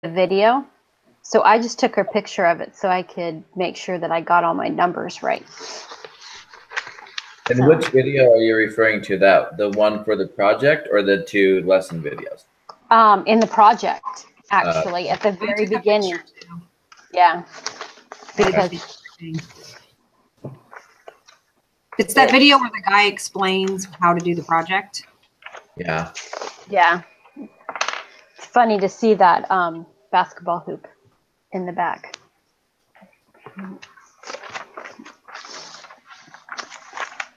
video. So I just took a picture of it so I could make sure that I got all my numbers right. And which video are you referring to? That the one for the project or the 2 lesson videos? In the project, actually, at the very beginning. Yeah. Because it's that video where the guy explains how to do the project. Yeah. Yeah. It's funny to see that basketball hoop in the back.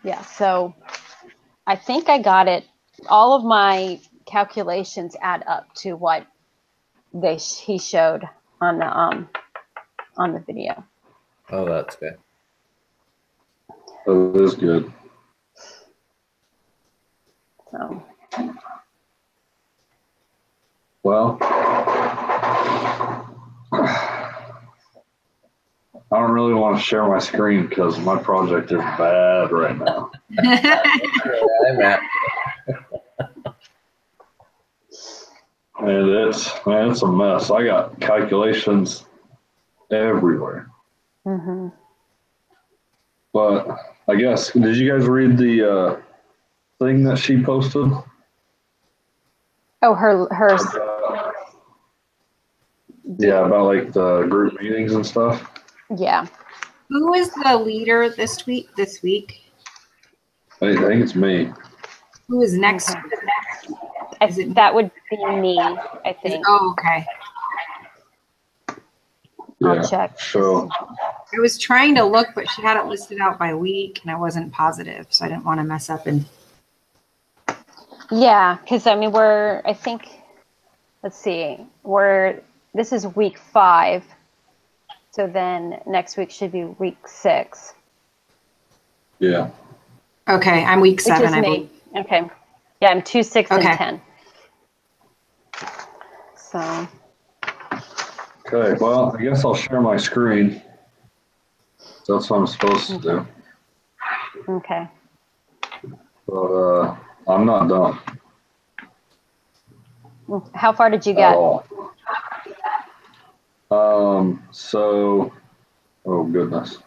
Yeah, so I think I got it. All of my calculations add up to what he showed on the video. Oh, that's good. That is good. So. Well, I don't really want to share my screen because my project is bad right now. And it's a mess. I got calculations everywhere. Mm-hmm. But I guess, did you guys read the thing that she posted? Oh, her. Yeah, about like the group meetings and stuff. Yeah. Who is the leader this week? I think it's me. Who is next? That would be me, I think. Oh, okay. I'll check. So I was trying to look, but she had it listed out by week, and I wasn't positive, so I didn't want to mess up. Yeah, because I mean let's see, this is week 5, so then next week should be week 6. Yeah. Okay, I'm week 7. I believe. Okay. Yeah, I'm 2, 6, and 10. So. Okay, well, I guess I'll share my screen. That's what I'm supposed to do. Okay. But I'm not done. How far did you get? So, oh goodness.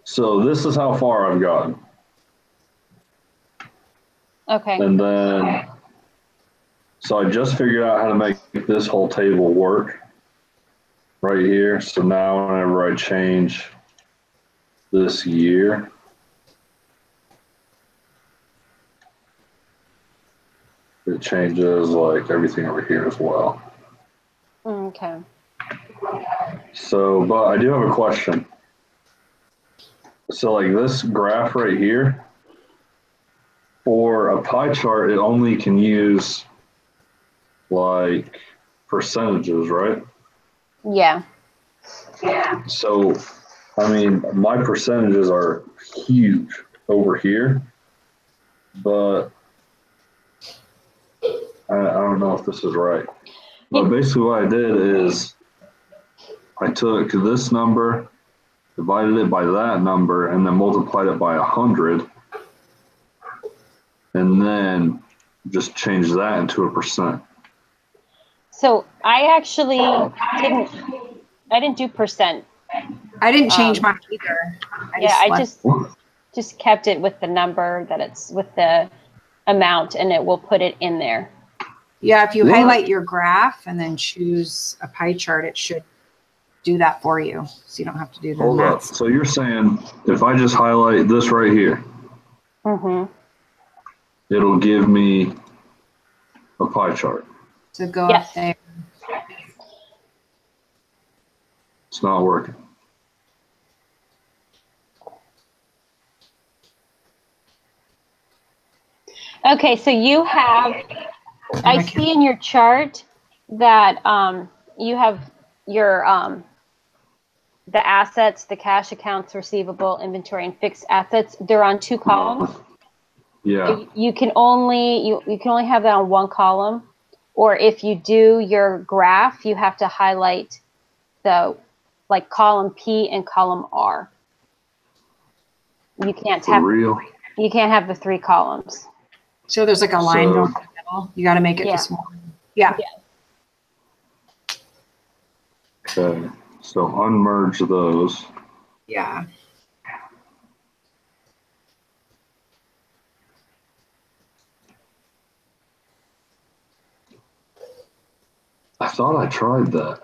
So this is how far I've gotten. Okay. And then, so I just figured out how to make this whole table work right here. So now whenever I change this year, it changes like everything over here as well. Okay. So, but I do have a question. So like this graph right here, for a pie chart, it only can use like percentages, right? Yeah. So, I mean, my percentages are huge over here, but I don't know if this is right. But basically what I did is I took this number, divided it by that number, and then multiplied it by 100, and then just changed that into a percent. So I actually didn't do percent. I didn't change mine either. I just kept it with the number that it's with the amount, and it will put it in there. Yeah, if you highlight your graph and then choose a pie chart, it should do that for you. So you don't have to do the Hold up. math. So you're saying if I just highlight this right here, it'll give me a pie chart. So go up there. It's not working. Okay, so you have, I see in your chart that you have your the assets, the cash accounts receivable, inventory, and fixed assets. They're on 2 columns. Yeah. You can only have that on 1 column, or if you do your graph, you have to highlight the like column P and column R. You can't have the 3 columns. So there's like a line going in the middle. You got to make it just one. Yeah. Okay, so unmerge those. Yeah. I thought I tried that.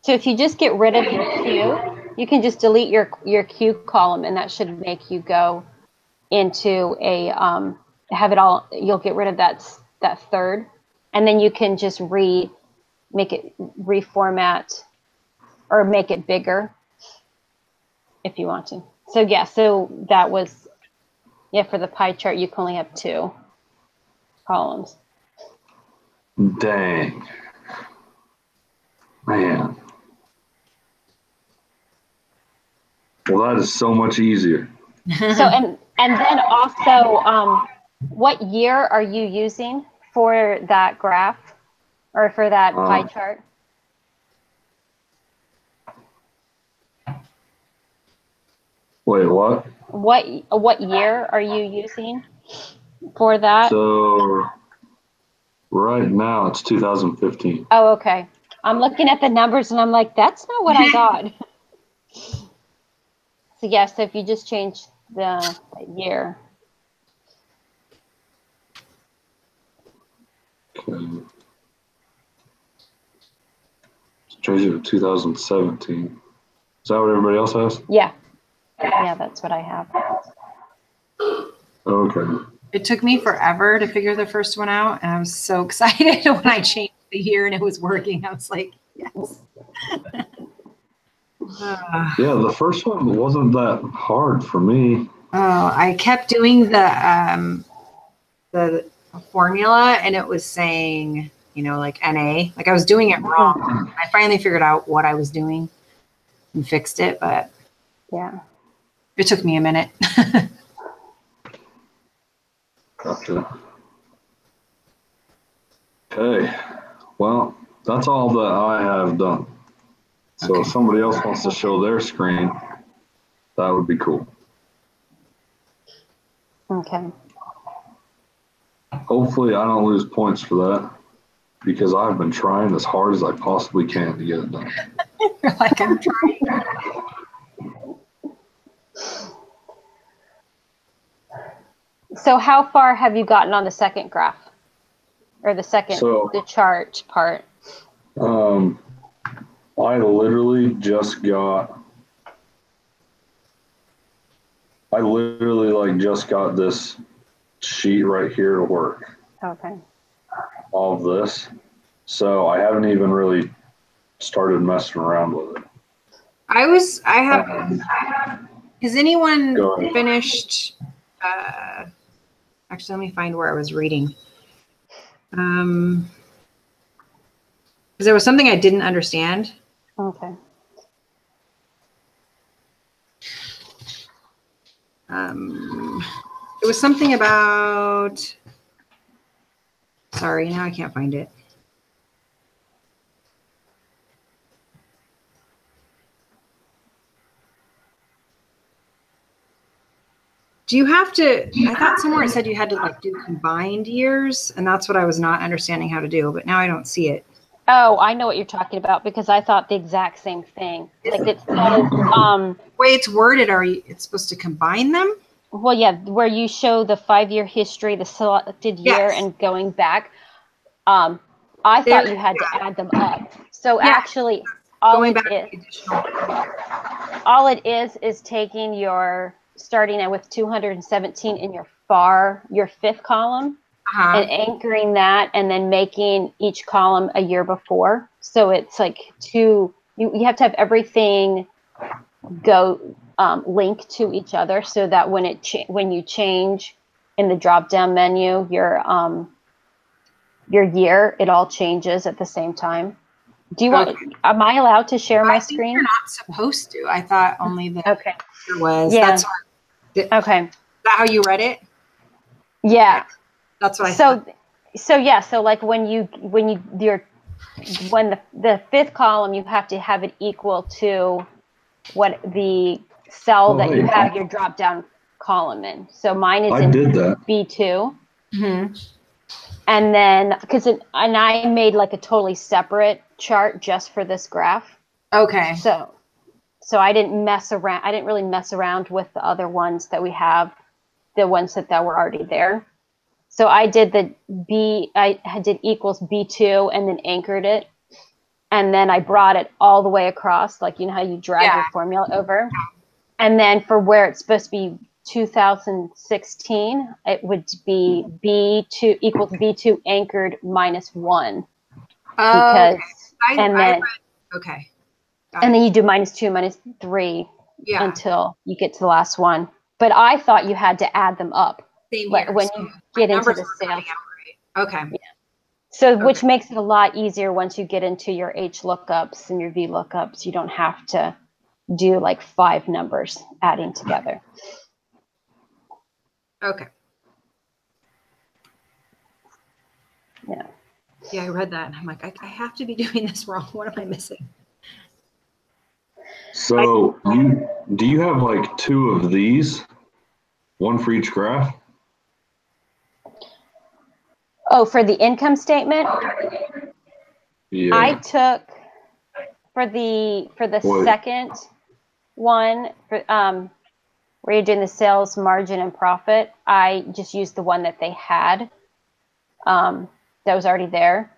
So if you just get rid of your Q, you can just delete your Q column, and that should make you go into a have it all. You'll get rid of that third, and then you can just make it reformat or make it bigger if you want to. So yeah, so that was for the pie chart. You can only have 2 columns. Dang. Man. Well, that is so much easier. So and then also, what year are you using for that graph or for that pie chart? Wait, what? What year are you using for that? So right now it's 2015. Oh, okay. I'm looking at the numbers and I'm like, that's not what I got. So yes, so if you just change the year. Okay. Let's change it to 2017. Is that what everybody else has? Yeah. Yeah, that's what I have. Okay. It took me forever to figure the first one out, and I was so excited when I changed the year and it was working. I was like, yes. Yeah, the first one wasn't that hard for me. Oh, I kept doing the formula, and it was saying, like NA. Like I was doing it wrong. I finally figured out what I was doing and fixed it, but yeah, it took me a minute. Gotcha. Okay. Well, that's all that I have done. So Okay. if somebody else wants to show their screen, that would be cool. okay. Hopefully I don't lose points for that because I've been trying as hard as I possibly can to get it done. You're like, I'm trying. So how far have you gotten on the second graph or the chart part? I literally just got this sheet right here to work. Okay. All of this. So I haven't even really started messing around with it. Has anyone Go ahead. finished? Actually, let me find where I was reading. Because there was something I didn't understand. Okay. It was something about. Sorry, now I can't find it. Do you have to, I thought somewhere it said you had to do combined years, and that's what I was not understanding how to do, but now I don't see it. Oh, I know what you're talking about because I thought the exact same thing. Like it says, way it's worded, it's supposed to combine them? well, yeah, where you show the 5-year history, the selected year, Yes. and going back. I thought you had to add them up. So actually, all it is taking starting with 217 in your 5th column, and anchoring that, and then making each column a year before. So it's like you have to have everything go link to each other, so that when you change in the drop down menu your year, it all changes at the same time. Do you want? Am I allowed to share my screen? You're not supposed to. I thought only the year was. Yeah. That's okay. Is that how you read it? Yeah. That's what I thought. So like when the 5th column, you have to have it equal to what the cell that you have your drop down column in. So mine is in did that. B2. Mm-hmm. And then, and I made like a totally separate chart just for this graph. Okay. So I didn't mess around. I didn't really mess around with the other ones that we have, the ones that were already there. So I did I did equals B2 and then anchored it. And then I brought it all the way across, like, you know how you drag your formula over. And then for where it's supposed to be 2016, it would be B2 equals B2 anchored -1. Because, okay. and then, okay. And then you do -2, -3 until you get to the last one. But I thought you had to add them up. Same here. When you get into the sales. Right. Okay. Yeah. So, which makes it a lot easier once you get into your H lookups and your V lookups. You don't have to do like 5 numbers adding together. Okay. Yeah. Yeah, I read that and I'm like, I have to be doing this wrong. What am I missing? So do you have like 2 of these? One for each graph? Oh, for the income statement? Yeah. I took for the second one for where you're doing the sales margin and profit, I just used the one that they had that was already there.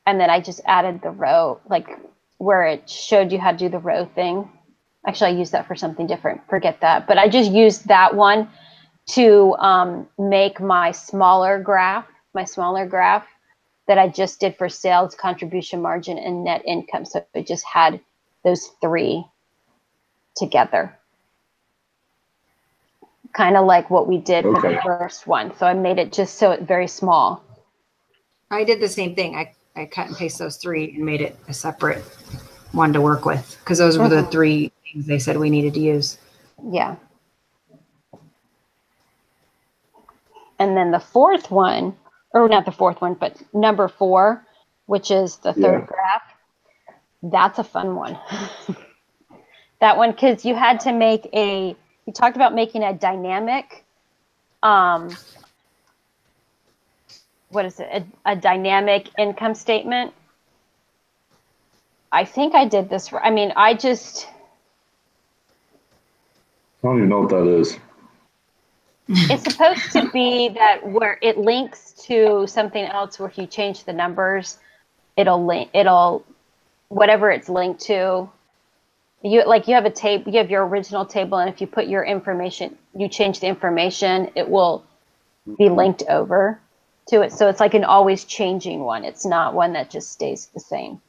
And then I just added the row, like where it showed you how to do the row thing. Actually, I used that for something different. Forget that. But I just used that one to make my smaller graph that I just did for sales, contribution margin, and net income. So it just had those 3 together. Kind of like what we did for the first one. So I made it just so it's very small. I did the same thing. I cut and paste those 3 and made it a separate one to work with because those were the 3 things they said we needed to use. Yeah. And then the fourth one, or not the fourth one, but number 4, which is the third graph, that's a fun one. That one, because you had to make you talked about making a dynamic, what is it? A dynamic income statement. I think I did this. I mean, I don't even know what that is. It's supposed to be that where it links to something else where if you change the numbers, it'll whatever it's linked to. You have a table, you have your original table, and if you put your information, you change the information, it will be linked over to it. So it's like an always changing one. It's not one that just stays the same.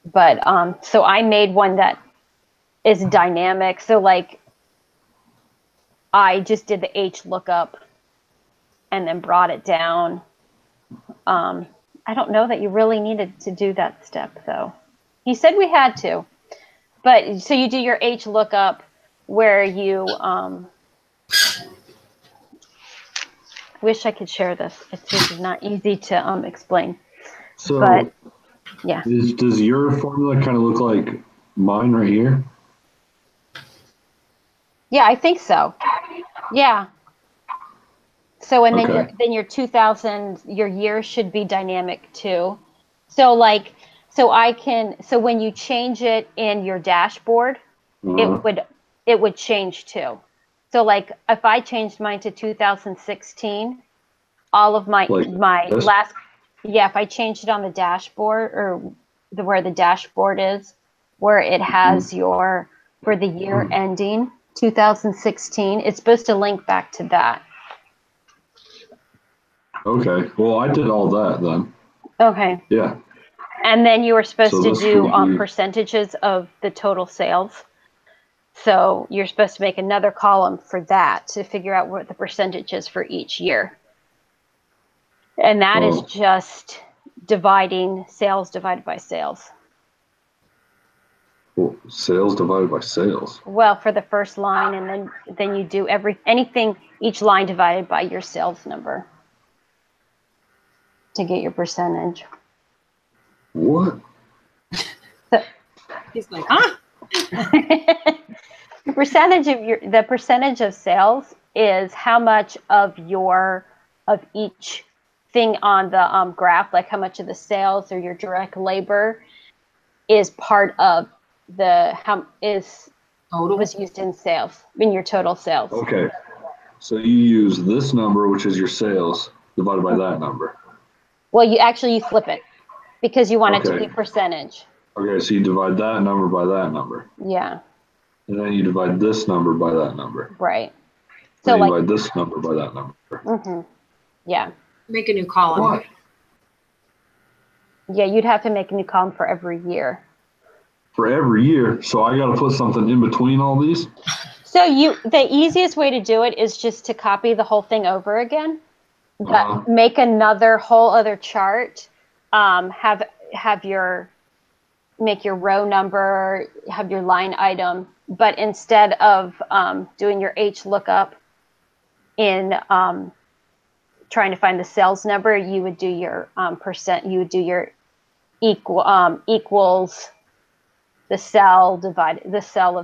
But so I made one that is dynamic. So like I just did the H lookup and then brought it down. I don't know that you really needed to do that step though. He said we had to. But so you do your H lookup where you wish I could share this. It's just not easy to explain. So but yeah. Does your formula kind of look like mine right here? Yeah, I think so. Yeah. So and then your 2000 your year should be dynamic too. So so when you change it in your dashboard, it would change too. So like if I changed mine to 2016, all of my last if I changed it on the dashboard or where the dashboard is, where it has for the year ending 2016, it's supposed to link back to that. Okay. Well, I did all that then. Okay. Yeah. And then you were supposed to do percentages of the total sales. So you're supposed to make another column for that to figure out what the percentage is for each year. And that is just dividing sales divided by sales. Well, sales divided by sales. Well, for the first line, and then you do anything, each line divided by your sales number to get your percentage. What? He's like, huh? The percentage of sales is how much of each thing on the graph, like how much of the sales or your direct labor is part of was used in sales, in your total sales. Okay. So you use this number, which is your sales, divided by that number. Well, you flip it because you want it to Okay. be percentage. Okay, so you divide that number by that number. Yeah. And then you divide this number by that number. Right. So So you like, divide this number by that number. Yeah. Make a new column. What? Yeah, you'd have to make a new column for every year. For every year, so I got to put something in between all these? So the easiest way to do it is just to copy the whole thing over again, but make another whole other chart. Make your row number, have your line item, but instead of doing your H lookup in trying to find the sales number, you would do your percent. You would do your equals the cell of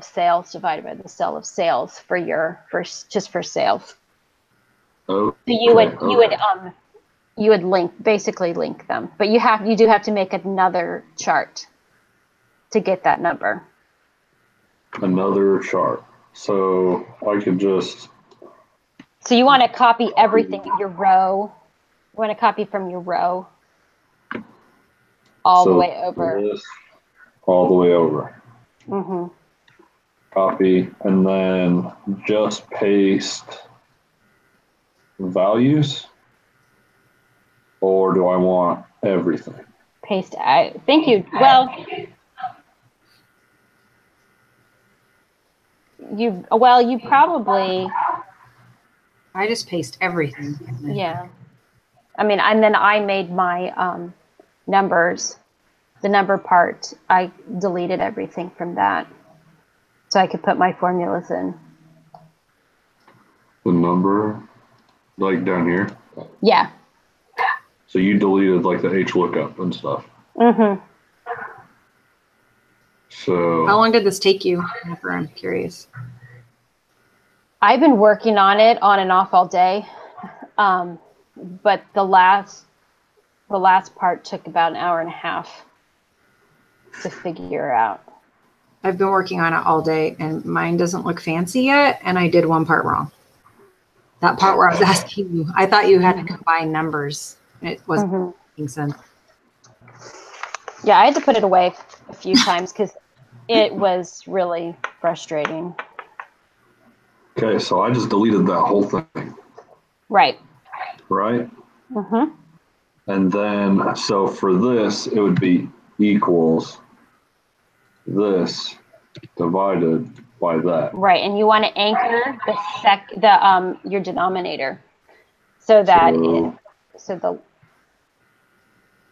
sales divided by the cell of sales for sales. Oh. So you would basically link them, but you do have to make another chart to get that number. Another chart. So I could just. So you want to copy everything, your row. You want to copy from your row all the way over. This, all the way over. Mm-hmm. Copy, and then just paste values, or do I want everything? Paste. I think you probably. I just paste everything. Yeah. I mean, and then I made my numbers. The number part, I deleted everything from that, so I could put my formulas in. The number, like down here? Yeah. So you deleted like the H lookup and stuff. Mm-hmm. So. How long did this take you? I'm curious. I've been working on it on and off all day, but the last part took about an hour and a half to figure out. I've been working on it all day, and mine doesn't look fancy yet, and I did one part wrong. That part where I was asking you, I thought you had to combine numbers. It wasn't making sense. Yeah, I had to put it away a few times because it was really frustrating. Okay, so I just deleted that whole thing. Right. Right? Mm-hmm. And then, so for this, it would be equals this divided by that. Right, and you want to anchor your denominator so that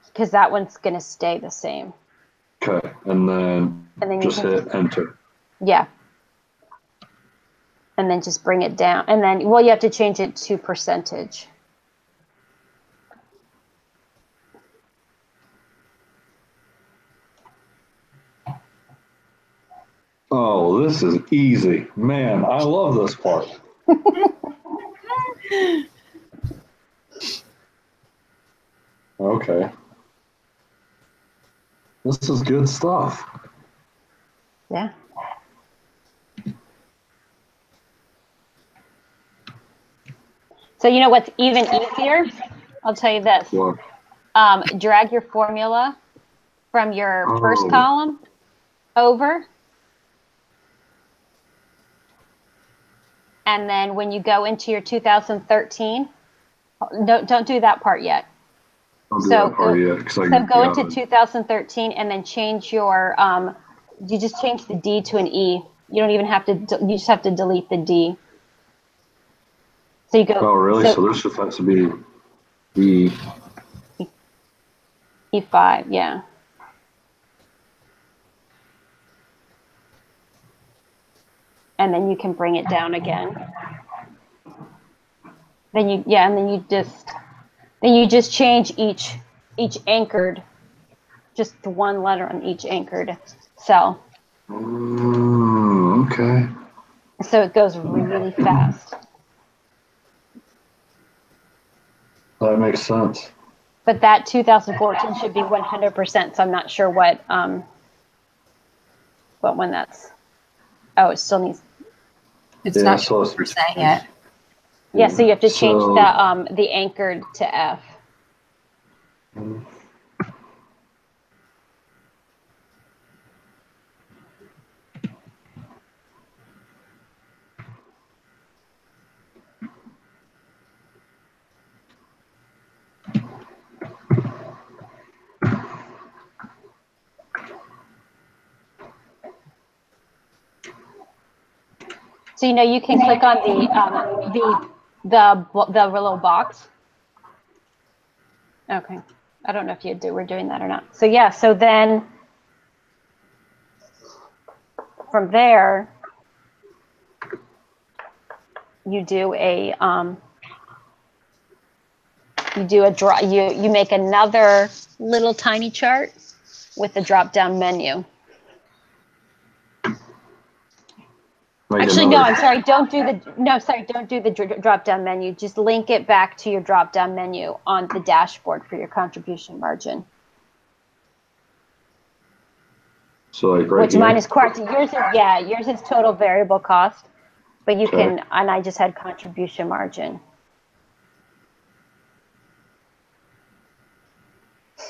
because that one's going to stay the same. Okay, and then just hit enter. Yeah. And then just bring it down. And then, you have to change it to percentage. Oh, this is easy. Man, I love this part. Okay. This is good stuff. Yeah. So you know what's even easier? I'll tell you this. What? Drag your formula from your first column over. And then when you go into your 2013, don't do that part yet. Don't do that part yet. So go into 2013 and then change your, you just change the D to an E. You don't even have to, you just have to delete the D. So you go. Oh, really? So this just has to be E. E5, yeah. And then you can bring it down again. Then you just change each anchored, just the one letter on each anchored cell. Okay. So it goes really fast. That makes sense. But that 2014 should be 100%. So I'm not sure what one that's. Oh, it still needs. It's Yeah, not so 20% yet. Yeah, so you have to change So- the anchored to F. So you can click on the little box. Okay, I don't know if we're doing that or not. So yeah, so then from there you do a you make another little tiny chart with the drop down menu. Actually, no, I'm sorry. Don't do the drop down menu. Just link it back to your drop down menu on the dashboard for your contribution margin. So like right Which here? mine is correct. Yours is total variable cost, but you can, and I just had contribution margin.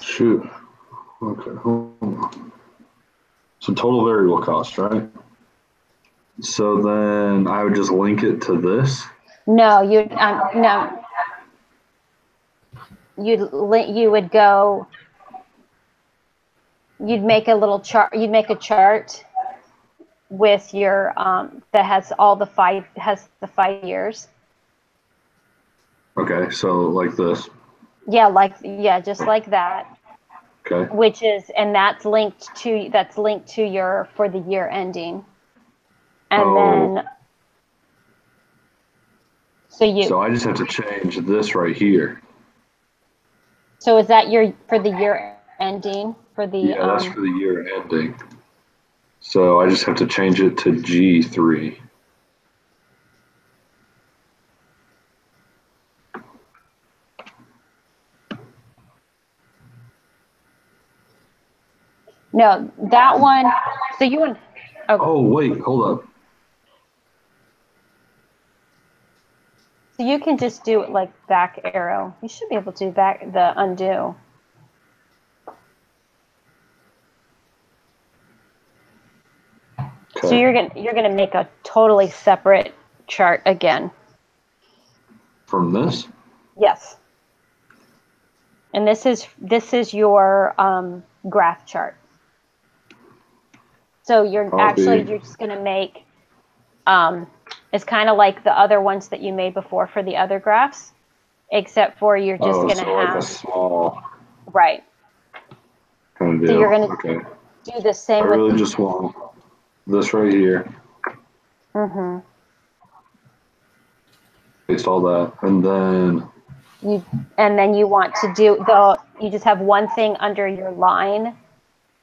Shoot. Okay, hold on. So total variable cost, right? So then I would just link it to this. No, no. You would go. You'd make a little chart. You'd make a chart with your that has the 5 years. Okay, so like this. Yeah, just like that. Okay. That's linked to your for the year ending. And then so I just have to change this right here. So is that for the year ending for the Yeah, that's for the year ending. So I just have to change it to G3. No, that one. So you want. Oh wait, hold up. So you can just do it like back arrow. You should be able to do the undo. Okay. So you're gonna make a totally separate chart again. From this? Yes. And this is your graph chart. So you're just gonna make. It's kind of like the other ones that you made before for the other graphs, except for you're just gonna have like a small. Right. Kind of deal. So you're gonna do the same. I really just want this right here. Mm-hmm. Paste all that, and then you want to do you just have one thing under your line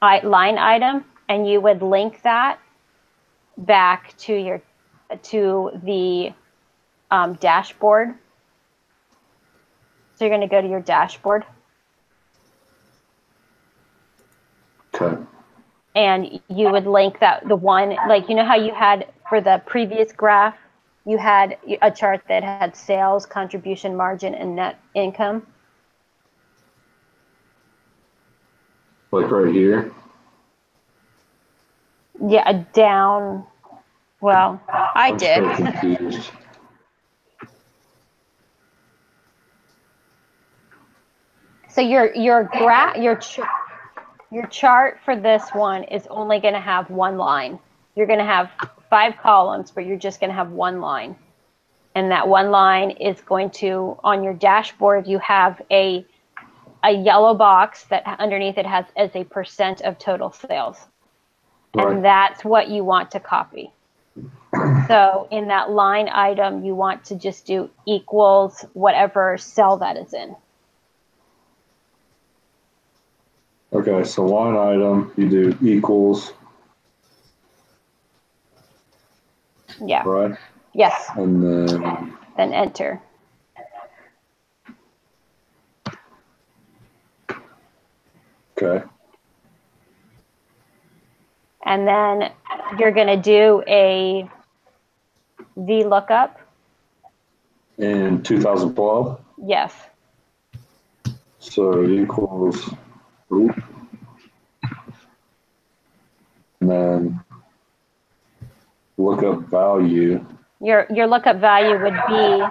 item, and you would link that back to the dashboard. So you're going to go to your dashboard. Okay. And you would link the one, like, how you had for the previous graph, you had a chart that had sales, contribution margin, and net income. Like right here? Yeah, down. Well, I'm did. So confused. So your chart for this one is only going to have one line. You're going to have 5 columns, but you're just going to have one line. And that one line is going to, on your dashboard, you have a yellow box that underneath it has as a % of total sales. Right. And that's what you want to copy. So in that line item, you want to just do equals whatever cell that is in. Okay, so line item, you do equals. Yeah. Right? Yes. And then enter. Okay. And then you're going to do a VLOOKUP. In 2012, Yes. so it equals, oop, and then lookup value. Your lookup value would be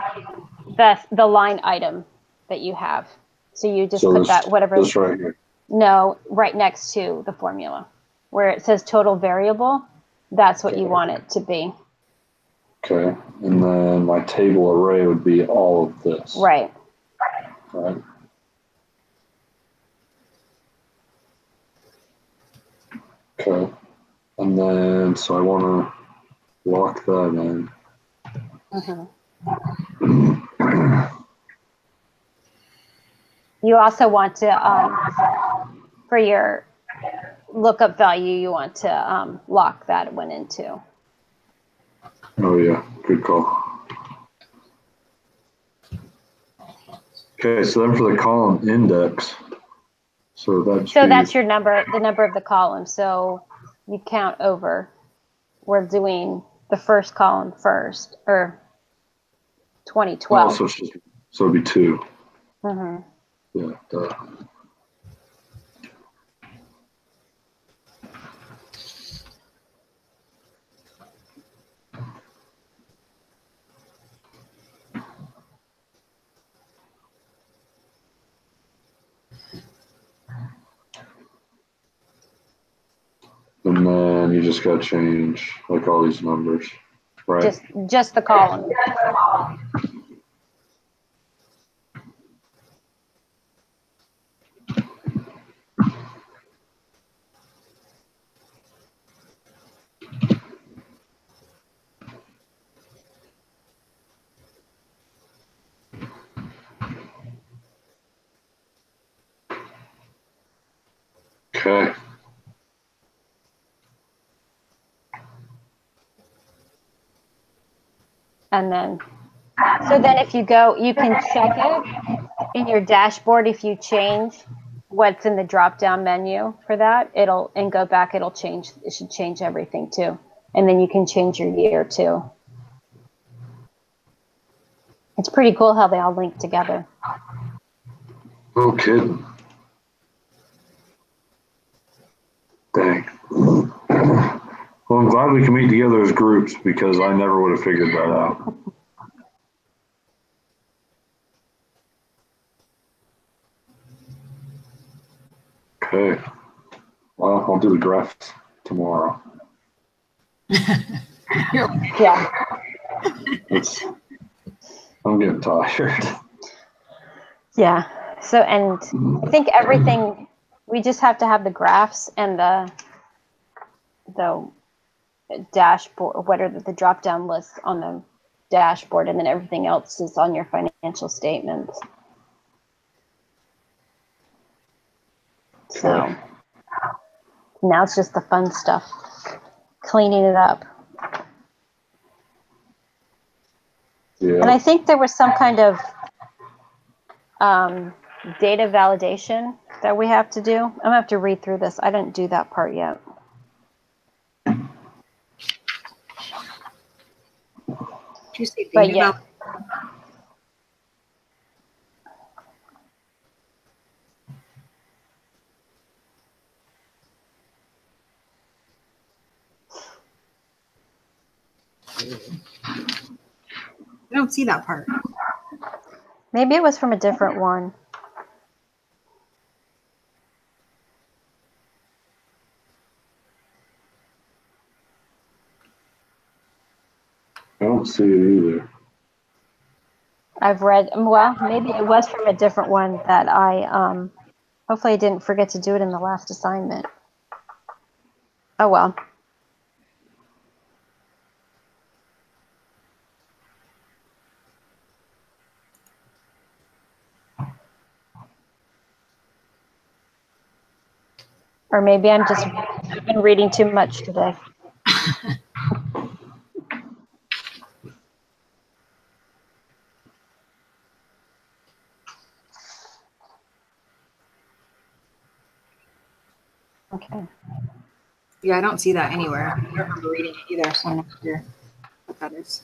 the line item that you have. So you just So put this, that whatever. this right here. No, right next to the formula where it says total variable. That's what you want it to be. Okay, and then my table array would be all of this. Right. Right. Okay, and then so I want to lock that in. You also want to, for your lookup value, you want to lock that one in too. Oh yeah, good call. Okay, so then for the column index, so that's your number, the number of the column. So you count over. We're doing the first column first, or 2012. Oh, so it'd be 2. Mm-hmm. Yeah. Duh. And then you just got to change like all these numbers, right? Just the column. Okay. And then, so then if you go, you can check it in your dashboard. If you change what's in the drop down menu for that, and go back, it should change everything too. And then you can change your year too. It's pretty cool how they all link together. No kidding. Dang. Well, I'm glad we can meet together as groups because I never would have figured that out. Okay. Well, I'll do the graphs tomorrow. Yeah. I'm getting tired. Yeah. So, and I think everything, we just have to have the graphs and the dashboard, what are the drop down lists on the dashboard, and then everything else is on your financial statements. So now it's just the fun stuff, cleaning it up. Yeah. And I think there was some kind of data validation that we have to do. I'm gonna have to read through this. I didn't do that part yet. Did you say But yeah. I don't see that part. Maybe it was from a different one. I don't see it either. I've read, well, maybe it was from a different one that I, hopefully I didn't forget to do it in the last assignment. Oh, well. Or maybe I've been reading too much today. Okay. Yeah, I don't see that anywhere. I don't remember reading it either, so I'm not sure what that is.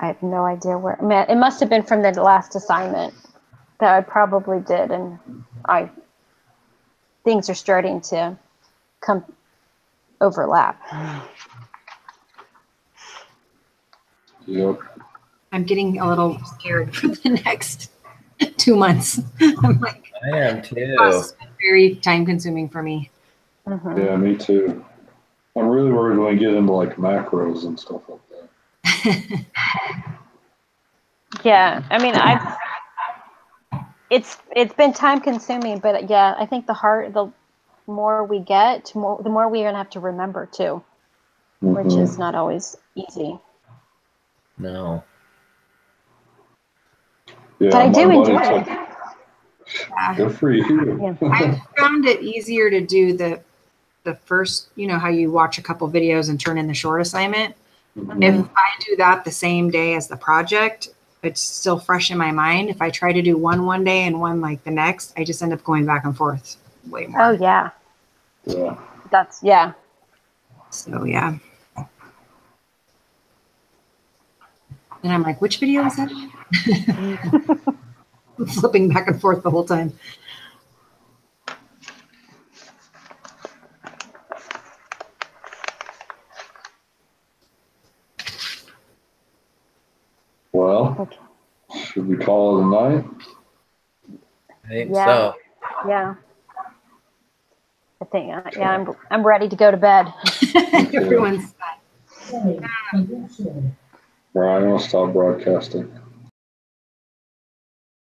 I have no idea where. I mean, it must have been from the last assignment that I probably did, and things are starting to come overlap. Yep. I'm getting a little scared for the next 2 months. I'm like, I am this too. process has been very time consuming for me. Mm-hmm. Yeah, me too. I'm really worried when I get into like macros and stuff like that. Yeah, I mean, it's been time consuming, but yeah, I think the more we get, the more we're gonna have to remember too, which is not always easy. No. Yeah, But I do my enjoy buddy it. took- Yeah. Good for you. I've found it easier to do the first, you know, how you watch a couple videos and turn in the short assignment. If I do that the same day as the project, it's still fresh in my mind. If I try to do one day and one like the next, I just end up going back and forth way more. Oh yeah, Yeah. yeah. So yeah. And I'm like, which video is that? I'm flipping back and forth the whole time. Well, Okay. should we call it a night? I think Yeah. so. Yeah. I think I'm ready to go to bed. Everyone's Brian, I'll stop broadcasting.